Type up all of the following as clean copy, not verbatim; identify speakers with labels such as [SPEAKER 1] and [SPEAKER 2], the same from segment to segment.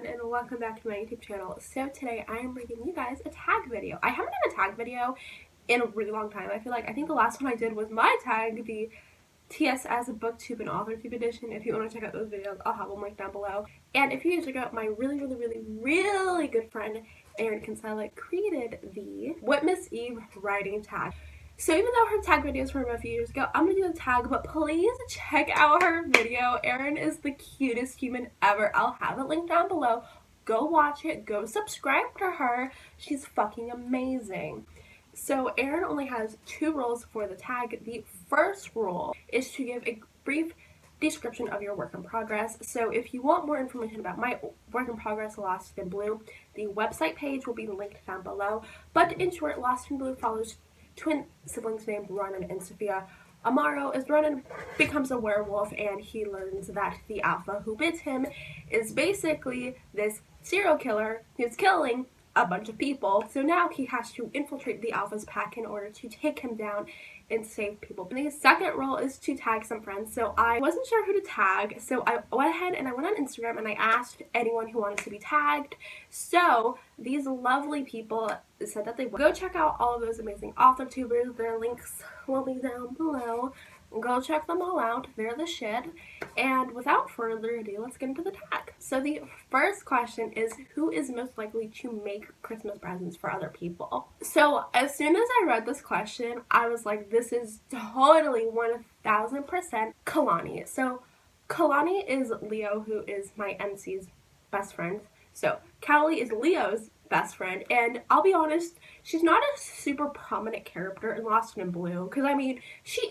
[SPEAKER 1] everyone, and welcome back to my YouTube channel. So today I am bringing you guys a tag video. I haven't done a tag video in a really long time. I think the last one I did was my tag, the TSS BookTube and AuthorTube edition. If you want to check out those videos, I'll have them linked down below. And if you check out my really good friend Erin Kinsella created the WIPmas Eve writing tag. So even though her tag videos were from a few years ago, I'm going to do the tag, but please check out her video. Erin is the cutest human ever. I'll have it linked down below. Go watch it. Go subscribe to her. She's fucking amazing. So Erin only has 2 rules for the tag. The first rule is to give a brief description of your work in progress. So if you want more information about my work in progress, Lost in Blue, the website page will be linked down below. But in short, Lost in Blue follows twin siblings named Ronan and Sophia Amaro as Ronan becomes a werewolf and he learns that the alpha who bit him is basically this serial killer who's killing a bunch of people. So now he has to infiltrate the alpha's pack in order to take him down and save people. And the second role is to tag some friends. So I wasn't sure who to tag, so I went ahead and I went on Instagram and I asked anyone who wanted to be tagged. So these lovely people said that they would. Go check out all of those amazing author tubers. Their links will be down below. Go check them all out. They're the shit. And without further ado, let's get into the tag. So the first question is, who is most likely to make Christmas presents for other people? So as soon as I read this question, I was like, this is totally 1000% Kalani. So Kalani is Leo, who is my MC's best friend. So Callie is Leo's best friend, and I'll be honest, she's not a super prominent character in Lost in Blue, because I mean, she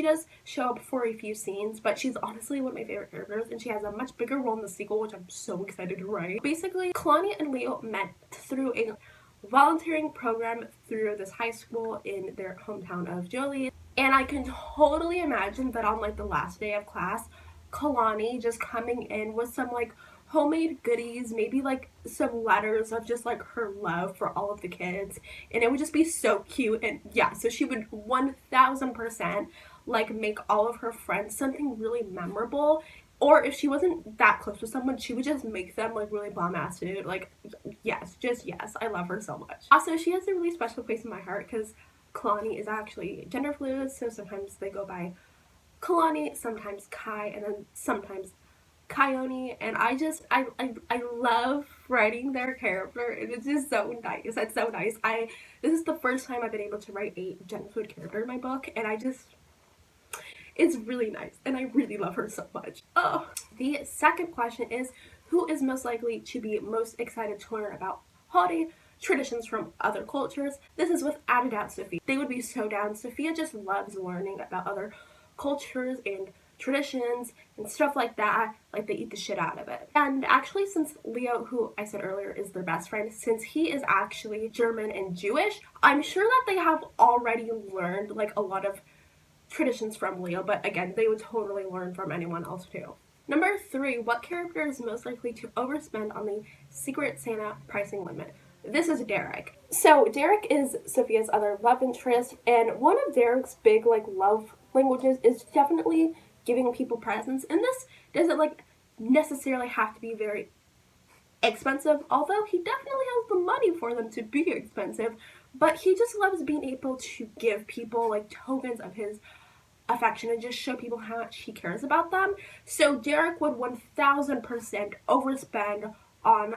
[SPEAKER 1] does show up for a few scenes, but she's honestly one of my favorite characters, and she has a much bigger role in the sequel, which I'm so excited to write. Basically, Kalani and Leo met through a volunteering program through this high school in their hometown of Jolie, and I can totally imagine that on like the last day of class, Kalani just coming in with some like homemade goodies, maybe like some letters of just like her love for all of the kids, and it would just be so cute. And yeah, so she would 1000% like make all of her friends something really memorable, or if she wasn't that close with someone, she would just make them like really bomb-ass food. Like yes, just yes, I love her so much. Also, she has a really special place in my heart because Kalani is actually gender fluid, so sometimes they go by Kalani, sometimes Kai, and then sometimes Coyote, and I love writing their character, and it's just so nice. It's so nice. This is the first time I've been able to write a gender fluid character in my book, and it's really nice, and I really love her so much. Oh. The second question is, who is most likely to be most excited to learn about holiday traditions from other cultures? This is without a doubt Sophia. They would be so down. Sophia just loves learning about other cultures and traditions and stuff like that. Like, they eat the shit out of it. And actually, since Leo, who I said earlier is their best friend, since he is actually German and Jewish, I'm sure that they have already learned like a lot of traditions from Leo, but again, they would totally learn from anyone else too. Number 3, what character is most likely to overspend on the Secret Santa pricing limit? This is Derek. So Derek is Sophia's other love interest, and one of Derek's big like love languages is definitely giving people presents, and this doesn't like necessarily have to be very expensive, although he definitely has the money for them to be expensive, but he just loves being able to give people like tokens of his affection and just show people how much he cares about them. So Derek would 1000% overspend on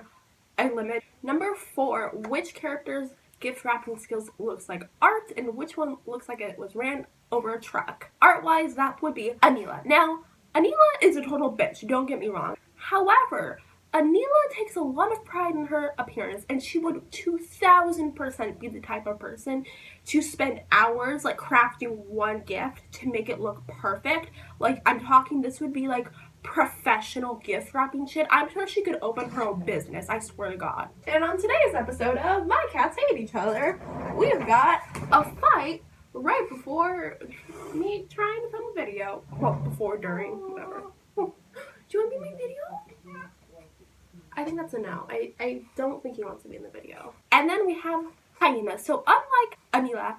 [SPEAKER 1] a limit. Number 4, which character's gift wrapping skills looks like art, and which one looks like it was ran over a truck? Art-wise, that would be Anila. Now, Anila is a total bitch, don't get me wrong. However, Anila takes a lot of pride in her appearance, and she would 2000% be the type of person to spend hours like crafting one gift to make it look perfect. Like, I'm talking, this would be like professional gift wrapping shit. I'm sure she could open her own business, I swear to God. And on today's episode of My Cats Hate Each Other, we've got a fight right before me trying to film a video. Well, before, during, whatever. Oh, do you want to be in my video? I think that's a no. I don't think he wants to be in the video. And then we have Hyena. So unlike Anila,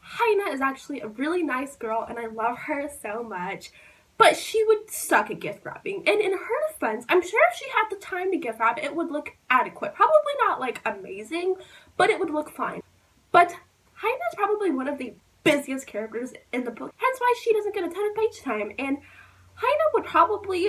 [SPEAKER 1] Hyena is actually a really nice girl, and I love her so much. but she would suck at gift wrapping. And in her defense, I'm sure if she had the time to gift wrap, it would look adequate. Probably not like amazing, but it would look fine. But Haina is probably one of the busiest characters in the book, hence why she doesn't get a ton of page time. And Haina would probably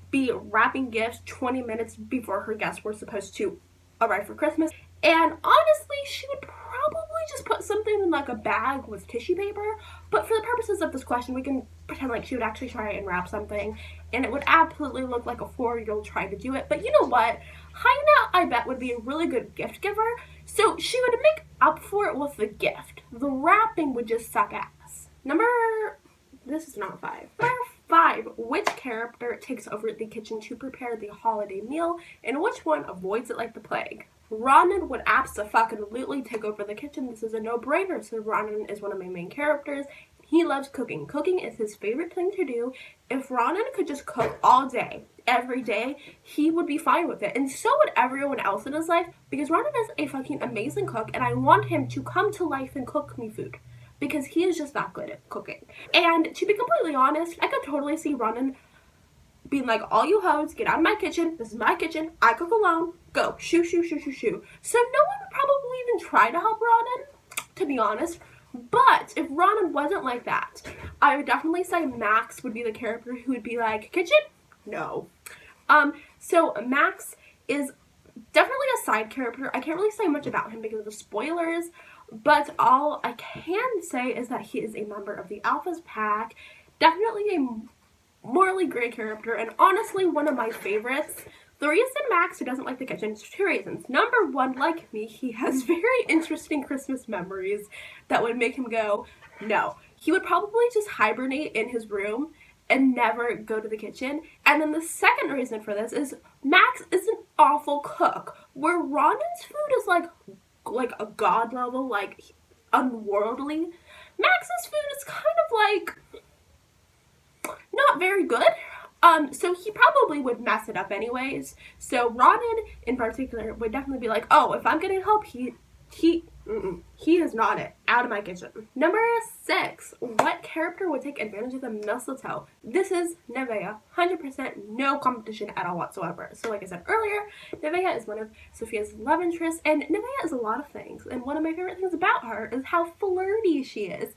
[SPEAKER 1] be wrapping gifts 20 minutes before her guests were supposed to arrive for Christmas. And honestly, she would probably just put something in like a bag with tissue paper. But for the purposes of this question, we can pretend like she would actually try and wrap something, and it would absolutely look like a 4-year-old trying to do it. But you know what? Haina, I bet, would be a really good gift giver, so she would make up for it with the gift. The wrapping would just suck ass. This is not 5. Number 5, which character takes over the kitchen to prepare the holiday meal, and which one avoids it like the plague? Ronan would abso-fucking-lutely take over the kitchen. This is a no-brainer. So Ronan is one of my main characters. He loves cooking. Cooking is his favorite thing to do. If Ronan could just cook all day, every day, he would be fine with it. And so would everyone else in his life, because Ronan is a fucking amazing cook, and I want him to come to life and cook me food, because he is just that good at cooking. And to be completely honest, I could totally see Ronan being like, all you hoes, get out of my kitchen. This is my kitchen. I cook alone. Go. Shoo, shoo, shoo, shoo, shoo. So no one would probably even try to help Ronan, to be honest. But if Ronan wasn't like that, I would definitely say Max would be the character who would be like, kitchen? No. So Max is definitely a side character. I can't really say much about him because of the spoilers, but all I can say is that he is a member of the Alphas pack. Definitely a morally gray character, and honestly one of my favorites. The reason Max doesn't like the kitchen is 2 reasons. Number 1, like me, he has very interesting Christmas memories that would make him go, no. He would probably just hibernate in his room and never go to the kitchen. And then the second reason for this is Max is an awful cook, where Ronan's food is like a god level, like unworldly. Max's food is kind of like not very good. So he probably would mess it up anyways. So Ronan in particular would definitely be like, oh, if I'm getting help, he is not it. Out of my kitchen. Number 6, what character would take advantage of the mistletoe? This is Nevaeh. 100% no competition at all whatsoever. So like I said earlier, Nevaeh is one of Sophia's love interests, and Nevaeh is a lot of things. And one of my favorite things about her is how flirty she is.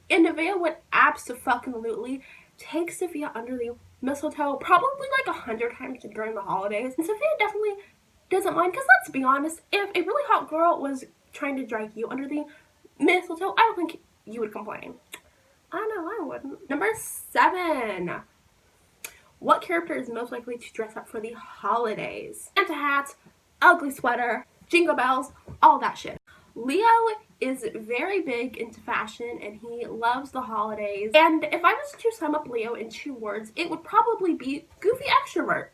[SPEAKER 1] And Nevaeh would absolutely take Sophia under the mistletoe probably like 100 times during the holidays. And Sophia definitely doesn't mind, because let's be honest, if a really hot girl was trying to drag you under the mistletoe, I don't think you would complain. I know I wouldn't. Number 7. What character is most likely to dress up for the holidays? Santa hat, ugly sweater, jingle bells, all that shit. Leo is very big into fashion, and he loves the holidays. And if I was to sum up Leo in 2 words, it would probably be goofy extrovert.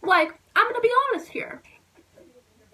[SPEAKER 1] Like, I'm gonna be honest here.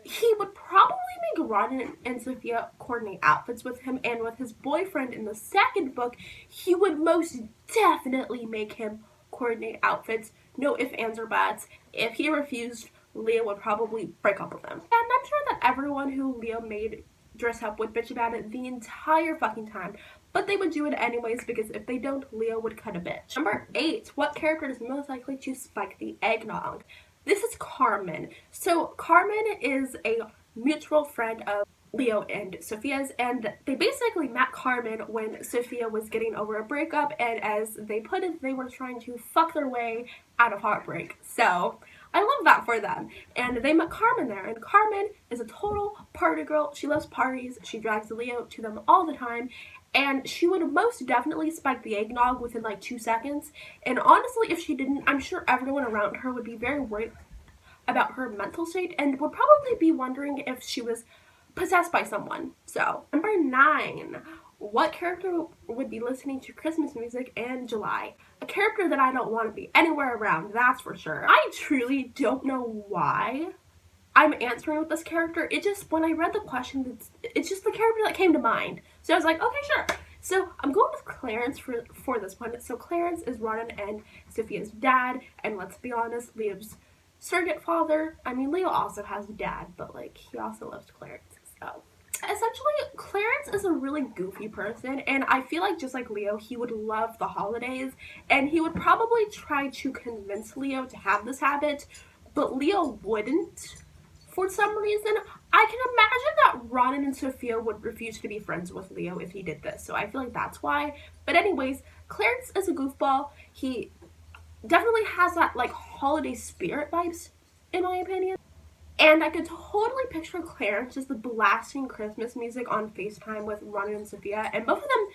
[SPEAKER 1] He would probably make Ronan and Sophia coordinate outfits with him, and with his boyfriend in the second book, he would most definitely make him coordinate outfits. No ifs, ands, or buts. If he refused, Leo would probably break up with him. And I'm sure that everyone who Leo made dress up would bitch about it the entire fucking time, but they would do it anyways, because if they don't, Leo would cut a bitch. Number 8, what character is most likely to spike the eggnog? This is Carmen. So Carmen is a mutual friend of Leo and Sophia's, and they basically met Carmen when Sophia was getting over a breakup, and as they put it, they were trying to fuck their way out of heartbreak. So I love that for them. And they met Carmen there, and Carmen is a total party girl. She loves parties. She drags Leo to them all the time, and she would most definitely spike the eggnog within like 2 seconds. And honestly, if she didn't, I'm sure everyone around her would be very worried about her mental state and would probably be wondering if she was possessed by someone. So, number 9. What character would be listening to Christmas music in July? A character that I don't want to be anywhere around, that's for sure. I truly don't know why I'm answering with this character. It just, when I read the question, it's just the character that came to mind. So I was like, okay, sure. So I'm going with Clarence for this one. So Clarence is Ronan and Sophia's dad, and let's be honest, Leo's surrogate father. I mean, Leo also has a dad, but like, he also loves Clarence, so. essentially, Clarence is a really goofy person, and I feel like just like Leo, he would love the holidays, and he would probably try to convince Leo to have this habit, but Leo wouldn't for some reason. I can imagine that Ronan and Sophia would refuse to be friends with Leo if he did this, so I feel like that's why. But anyways, Clarence is a goofball. He definitely has that like holiday spirit vibes, in my opinion. And I could totally picture Clarence just blasting Christmas music on FaceTime with Ronan and Sophia, and both of them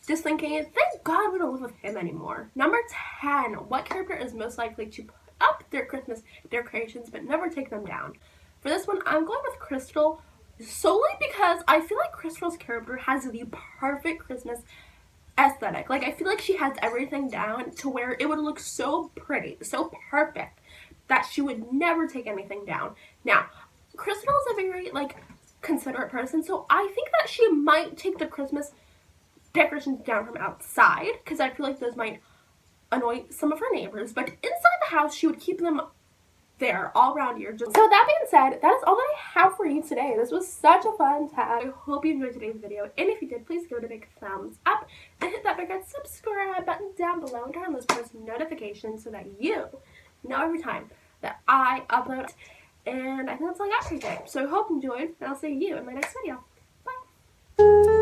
[SPEAKER 1] just thinking, thank God we don't live with him anymore. Number 10, what character is most likely to put up their Christmas decorations but never take them down? For this one, I'm going with Crystal, solely because I feel like Crystal's character has the perfect Christmas aesthetic. Like, I feel like she has everything down to where it would look so pretty, so perfect, that she would never take anything down. Now, Crystal is a very, like, considerate person, so I think that she might take the Christmas decorations down from outside, because I feel like those might annoy some of her neighbors, but inside the house, she would keep them there all around here. So that being said, that is all that I have for you today. This was such a fun tag. I hope you enjoyed today's video, and if you did, please give it a big thumbs up and hit that big red subscribe button down below and turn on those post notifications so that you know every time that I upload. And I think that's all I got for you today. So I hope you enjoyed, and I'll see you in my next video. Bye!